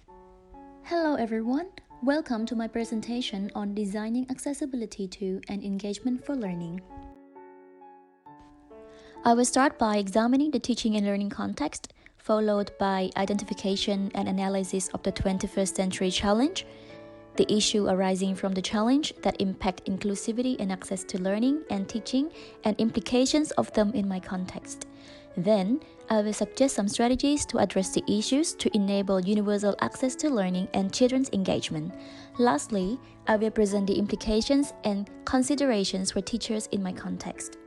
Hello everyone, welcome to my presentation on designing accessibility to and engagement for learning. I will start by examining the teaching and learning context, followed by identification and analysis of the 21st century challenge, the issue arising from the challenge that impact inclusivity and access to learning and teaching, and implications of them in my context. Then, I will suggest some strategies to address the issues to enable universal access to learning and children's engagement. Lastly, I will present the implications and considerations for teachers in my context.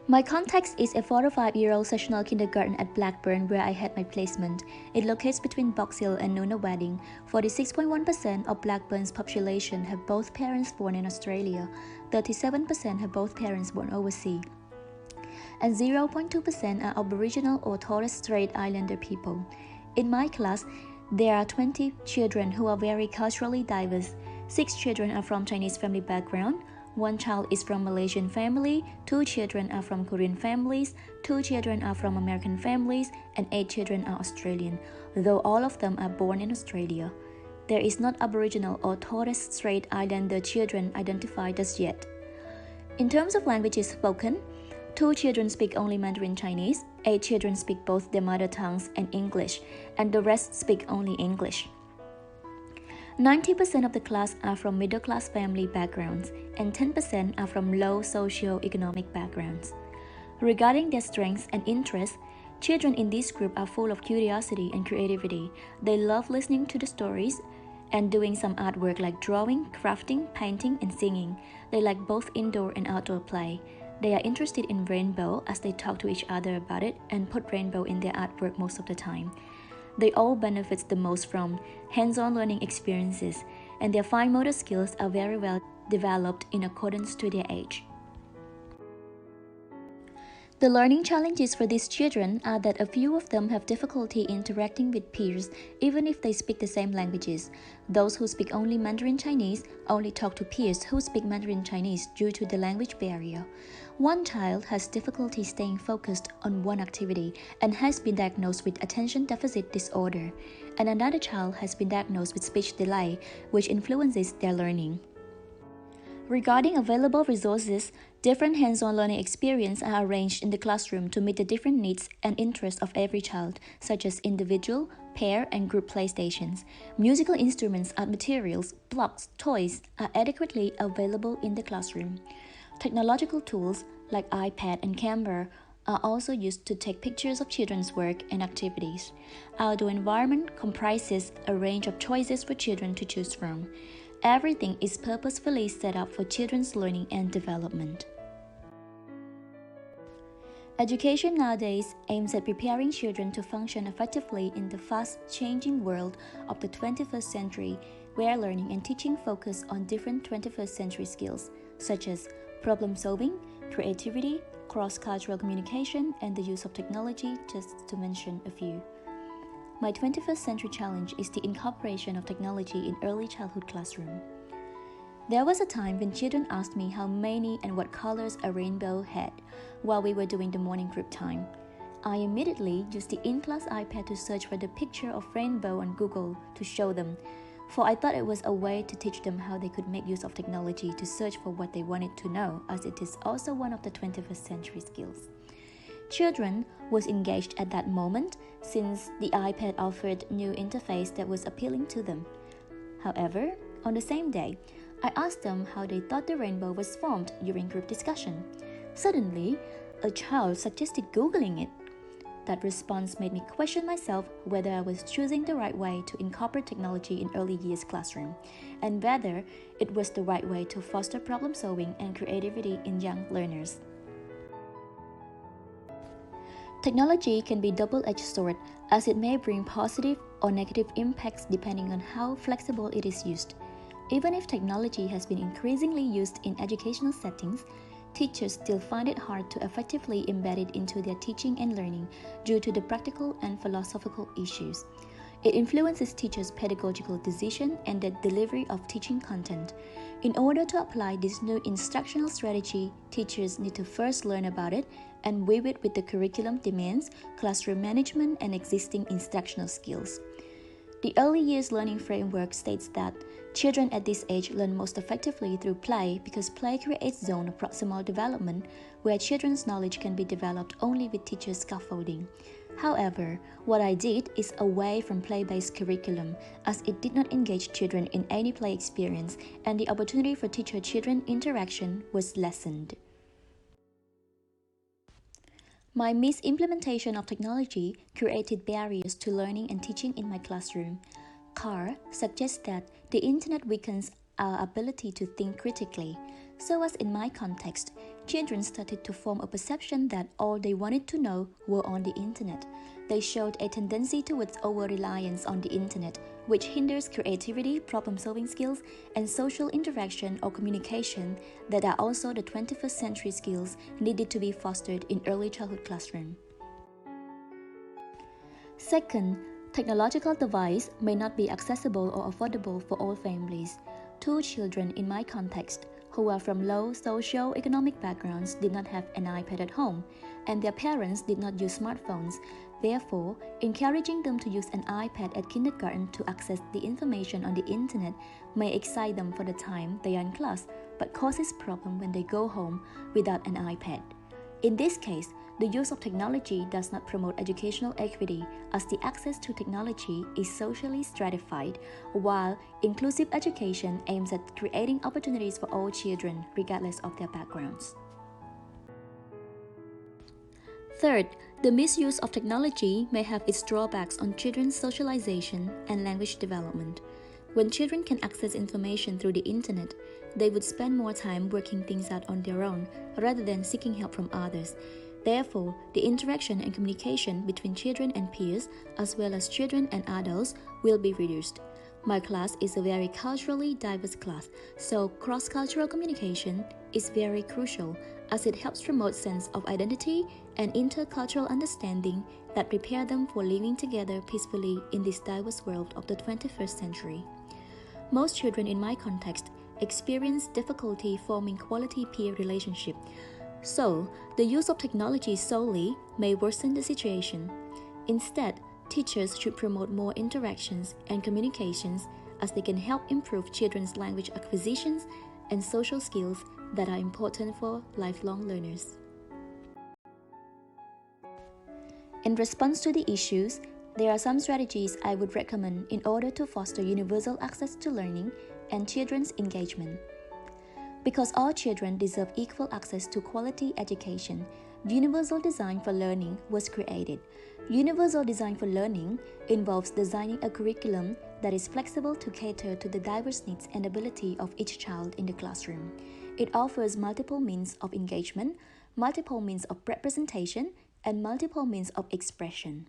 My context is a 4 to 5-year-old sectional kindergarten at Blackburn where I had my placement. It locates between Box Hill and Nunawading. 46.1% of Blackburn's population have both parents born in Australia. 37% have both parents born overseas. And 0.2% are Aboriginal or Torres Strait Islander people. In my class, there are 20 children who are very culturally diverse. 6 children are from Chinese family background, 1 child is from Malaysian family, 2 children are from Korean families, 2 children are from American families, and 8 children are Australian, though all of them are born in Australia. There is not Aboriginal or Torres Strait Islander children identified as yet. In terms of languages spoken, 2 children speak only Mandarin Chinese, 8 children speak both their mother tongues and English, and the rest speak only English. 90% of the class are from middle-class family backgrounds, and 10% are from low socio-economic backgrounds. Regarding their strengths and interests, children in this group are full of curiosity and creativity. They love listening to the stories and doing some artwork like drawing, crafting, painting, and singing. They like both indoor and outdoor play. They are interested in rainbow as they talk to each other about it and put rainbow in their artwork most of the time. They all benefit the most from hands-on learning experiences, and their fine motor skills are very well developed in accordance to their age. The learning challenges for these children are that a few of them have difficulty interacting with peers even if they speak the same languages. Those who speak only Mandarin Chinese only talk to peers who speak Mandarin Chinese due to the language barrier. 1 child has difficulty staying focused on one activity and has been diagnosed with attention deficit disorder, and another child has been diagnosed with speech delay, which influences their learning. Regarding available resources, different hands-on learning experiences are arranged in the classroom to meet the different needs and interests of every child, such as individual, pair, and group playstations. Musical instruments, art materials, blocks, toys are adequately available in the classroom. Technological tools like iPad and camera are also used to take pictures of children's work and activities. Outdoor environment comprises a range of choices for children to choose from. Everything is purposefully set up for children's learning and development. Education nowadays aims at preparing children to function effectively in the fast-changing world of the 21st century, where learning and teaching focus on different 21st century skills, such as problem-solving, creativity, cross-cultural communication, and the use of technology, just to mention a few. My 21st century challenge is the incorporation of technology in early childhood classroom. There was a time when children asked me how many and what colors a rainbow had while we were doing the morning group time. I immediately used the in-class iPad to search for the picture of rainbow on Google to show them, for I thought it was a way to teach them how they could make use of technology to search for what they wanted to know, as it is also one of the 21st century skills. Children was engaged at that moment since the iPad offered new interface that was appealing to them. However, on the same day, I asked them how they thought the rainbow was formed during group discussion. Suddenly, a child suggested Googling it. That response made me question myself whether I was choosing the right way to incorporate technology in early years classroom, and whether it was the right way to foster problem solving and creativity in young learners. Technology can be double-edged sword, as it may bring positive or negative impacts depending on how flexible it is used. Even if technology has been increasingly used in educational settings, teachers still find it hard to effectively embed it into their teaching and learning due to the practical and philosophical issues. It influences teachers' pedagogical decision and the delivery of teaching content. In order to apply this new instructional strategy, teachers need to first learn about it and weave it with the curriculum demands, classroom management, and existing instructional skills. The Early Years Learning Framework states that children at this age learn most effectively through play because play creates zone of proximal development where children's knowledge can be developed only with teacher scaffolding. However, what I did is away from play-based curriculum as it did not engage children in any play experience and the opportunity for teacher-children interaction was lessened. My misimplementation of technology created barriers to learning and teaching in my classroom. Carr suggests that the internet weakens our ability to think critically. So as in my context, children started to form a perception that all they wanted to know were on the internet. They showed a tendency towards over-reliance on the internet, which hinders creativity, problem-solving skills, and social interaction or communication that are also the 21st century skills needed to be fostered in early childhood classroom. Second, technological device may not be accessible or affordable for all families. Two children in my context who are from low socio-economic backgrounds did not have an iPad at home, and their parents did not use smartphones. Therefore, encouraging them to use an iPad at kindergarten to access the information on the internet may excite them for the time they are in class, but causes problem when they go home without an iPad. In this case, the use of technology does not promote educational equity as the access to technology is socially stratified, while inclusive education aims at creating opportunities for all children regardless of their backgrounds. Third, the misuse of technology may have its drawbacks on children's socialization and language development. When children can access information through the internet, they would spend more time working things out on their own rather than seeking help from others. Therefore, the interaction and communication between children and peers, as well as children and adults, will be reduced. My class is a very culturally diverse class, so cross-cultural communication is very crucial as it helps promote sense of identity and intercultural understanding that prepare them for living together peacefully in this diverse world of the 21st century. Most children in my context experience difficulty forming quality peer relationship. So, the use of technology solely may worsen the situation. Instead, teachers should promote more interactions and communications as they can help improve children's language acquisitions and social skills that are important for lifelong learners. In response to the issues, there are some strategies I would recommend in order to foster universal access to learning and children's engagement. Because all children deserve equal access to quality education, Universal Design for Learning was created. Universal Design for Learning involves designing a curriculum that is flexible to cater to the diverse needs and ability of each child in the classroom. It offers multiple means of engagement, multiple means of representation, and multiple means of expression.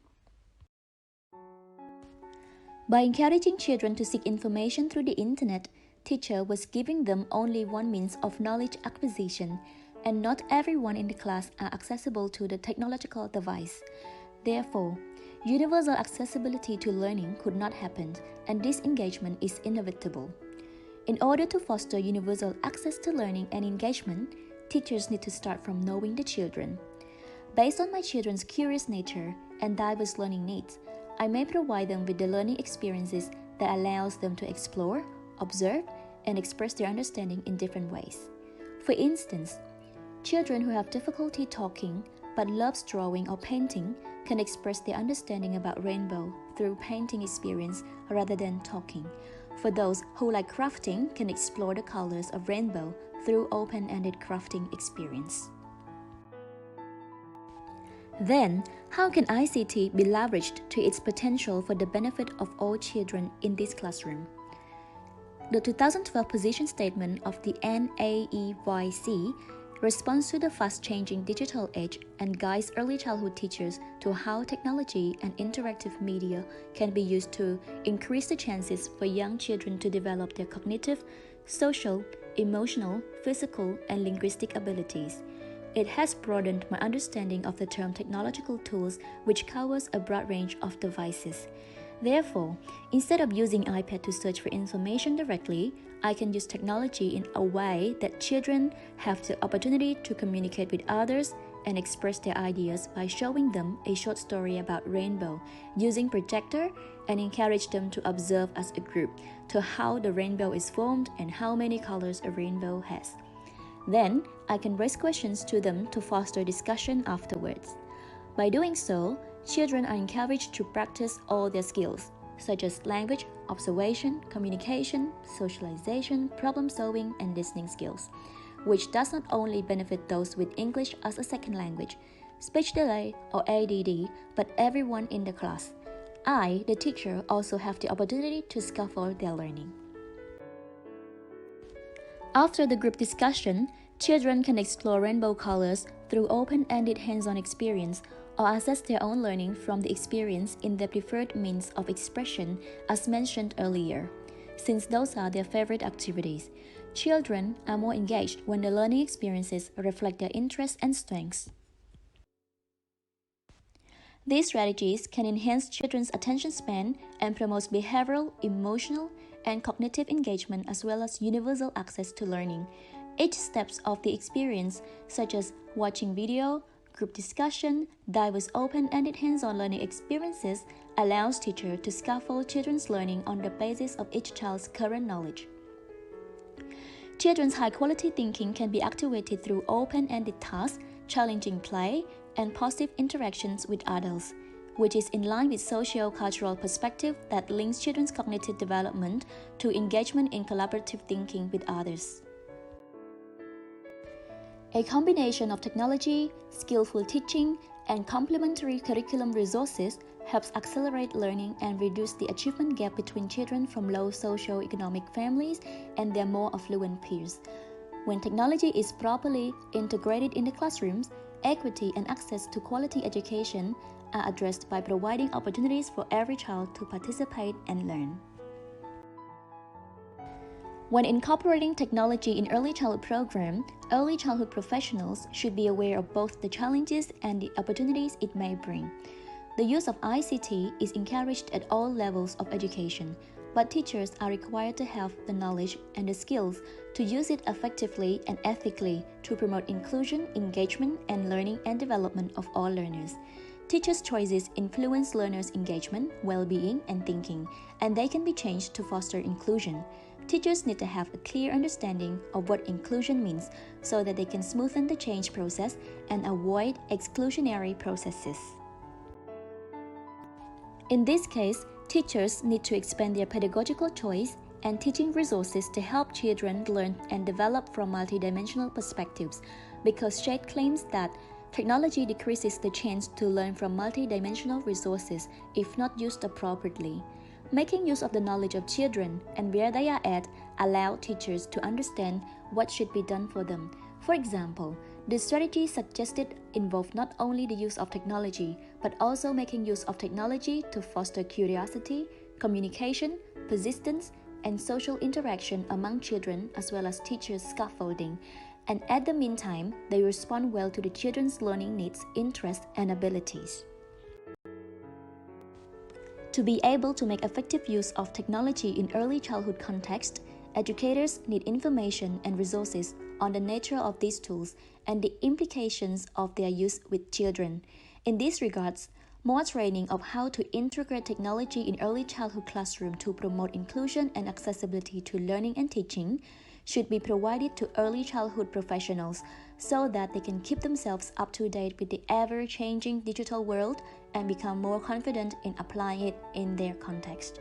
By encouraging children to seek information through the internet, teacher was giving them only one means of knowledge acquisition, and not everyone in the class are accessible to the technological device. Therefore, universal accessibility to learning could not happen, and this engagement is inevitable. In order to foster universal access to learning and engagement, teachers need to start from knowing the children. Based on my children's curious nature and diverse learning needs, I may provide them with the learning experiences that allows them to explore, observe, and express their understanding in different ways. For instance, children who have difficulty talking but loves drawing or painting can express their understanding about rainbow through painting experience rather than talking. For those who like crafting can explore the colors of rainbow through open-ended crafting experience. Then, how can ICT be leveraged to its potential for the benefit of all children in this classroom? The 2012 position statement of the NAEYC responds to the fast-changing digital age and guides early childhood teachers to how technology and interactive media can be used to increase the chances for young children to develop their cognitive, social, emotional, physical, and linguistic abilities. It has broadened my understanding of the term technological tools, which covers a broad range of devices. Therefore, instead of using iPad to search for information directly, I can use technology in a way that children have the opportunity to communicate with others, and express their ideas by showing them a short story about rainbow using projector, and encourage them to observe as a group to how the rainbow is formed and how many colors a rainbow has. Then, I can raise questions to them to foster discussion afterwards. By doing so, children are encouraged to practice all their skills, such as language, observation, communication, socialization, problem solving, and listening skills, which does not only benefit those with English as a second language, speech delay, or ADD, but everyone in the class. I, the teacher, also have the opportunity to scaffold their learning. After the group discussion, children can explore rainbow colors through open-ended hands-on experience or assess their own learning from the experience in their preferred means of expression as mentioned earlier. Since those are their favorite activities, children are more engaged when the learning experiences reflect their interests and strengths. These strategies can enhance children's attention span and promote behavioral, emotional, and cognitive engagement as well as universal access to learning. Each steps of the experience, such as watching video, group discussion, diverse open-ended hands-on learning experiences, allows teachers to scaffold children's learning on the basis of each child's current knowledge. Children's high-quality thinking can be activated through open-ended tasks, challenging play, and positive interactions with adults, which is in line with socio-cultural perspective that links children's cognitive development to engagement in collaborative thinking with others. A combination of technology, skillful teaching, and complementary curriculum resources helps accelerate learning and reduce the achievement gap between children from low socio-economic families and their more affluent peers. When technology is properly integrated in the classrooms, equity and access to quality education are addressed by providing opportunities for every child to participate and learn. When incorporating technology in early childhood program, early childhood professionals should be aware of both the challenges and the opportunities it may bring. The use of ICT is encouraged at all levels of education, but teachers are required to have the knowledge and the skills to use it effectively and ethically to promote inclusion, engagement, and learning and development of all learners. Teachers' choices influence learners' engagement, well-being, and thinking, and they can be changed to foster inclusion. Teachers need to have a clear understanding of what inclusion means so that they can smoothen the change process and avoid exclusionary processes. In this case, teachers need to expand their pedagogical choice and teaching resources to help children learn and develop from multidimensional perspectives, because Shade claims that technology decreases the chance to learn from multidimensional resources if not used appropriately. Making use of the knowledge of children and where they are at allow teachers to understand what should be done for them. For example, the strategy suggested involve not only the use of technology, but also making use of technology to foster curiosity, communication, persistence, and social interaction among children as well as teachers' scaffolding. And at the meantime, they respond well to the children's learning needs, interests, and abilities. To be able to make effective use of technology in early childhood context, educators need information and resources on the nature of these tools and the implications of their use with children. In these regards, more training of how to integrate technology in early childhood classroom to promote inclusion and accessibility to learning and teaching should be provided to early childhood professionals so that they can keep themselves up to date with the ever-changing digital world and become more confident in applying it in their context.